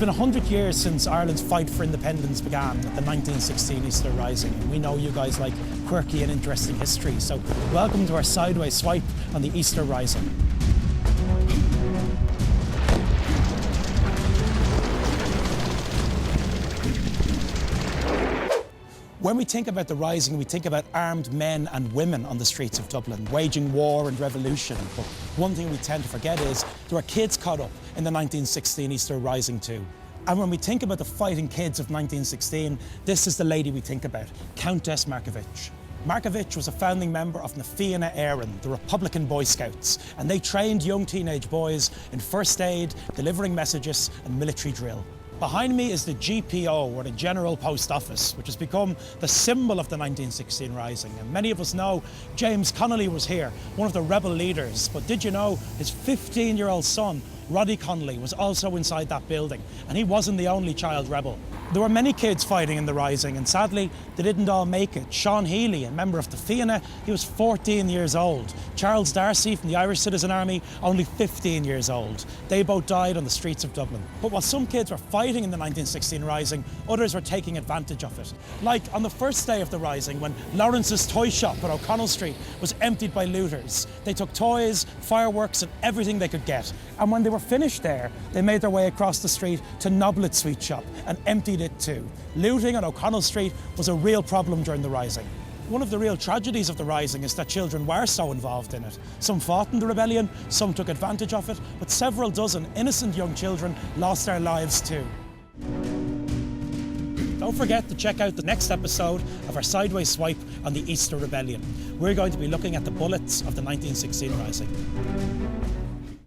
been 100 years since Ireland's fight for independence began with the 1916 Easter Rising. And we know you guys like quirky and interesting history, so welcome to our sideways swipe on the Easter Rising. When we think about the Rising, we think about armed men and women on the streets of Dublin, waging war and revolution. But one thing we tend to forget is there were kids caught up in the 1916 Easter Rising too. And when we think about the fighting kids of 1916, this is the lady we think about, Countess Markievicz. Markievicz was a founding member of na Fianna Éireann, the Republican Boy Scouts, and they trained young teenage boys in first aid, delivering messages and military drill. Behind me is the GPO, or the General Post Office, which has become the symbol of the 1916 Rising. And many of us know James Connolly was here, one of the rebel leaders. But did you know his 15-year-old son, Roddy Connolly, was also inside that building, and he wasn't the only child rebel. There were many kids fighting in the Rising, and sadly, they didn't all make it. Sean Healy, a member of the Fianna, he was 14 years old. Charles Darcy from the Irish Citizen Army, only 15 years old. They both died on the streets of Dublin. But while some kids were fighting in the 1916 Rising, others were taking advantage of it. Like on the first day of the Rising, when Lawrence's toy shop on O'Connell Street was emptied by looters. They took toys, fireworks, and everything they could get. And when they were finished there, they made their way across the street to Noblet's sweet shop and emptied it too. Looting on O'Connell Street was a real problem during the Rising. One of the real tragedies of the Rising is that children were so involved in it. Some fought in the rebellion, some took advantage of it, but several dozen innocent young children lost their lives too. Don't forget to check out the next episode of our Sideways Swipe on the Easter Rebellion. We're going to be looking at the bullets of the 1916 Rising.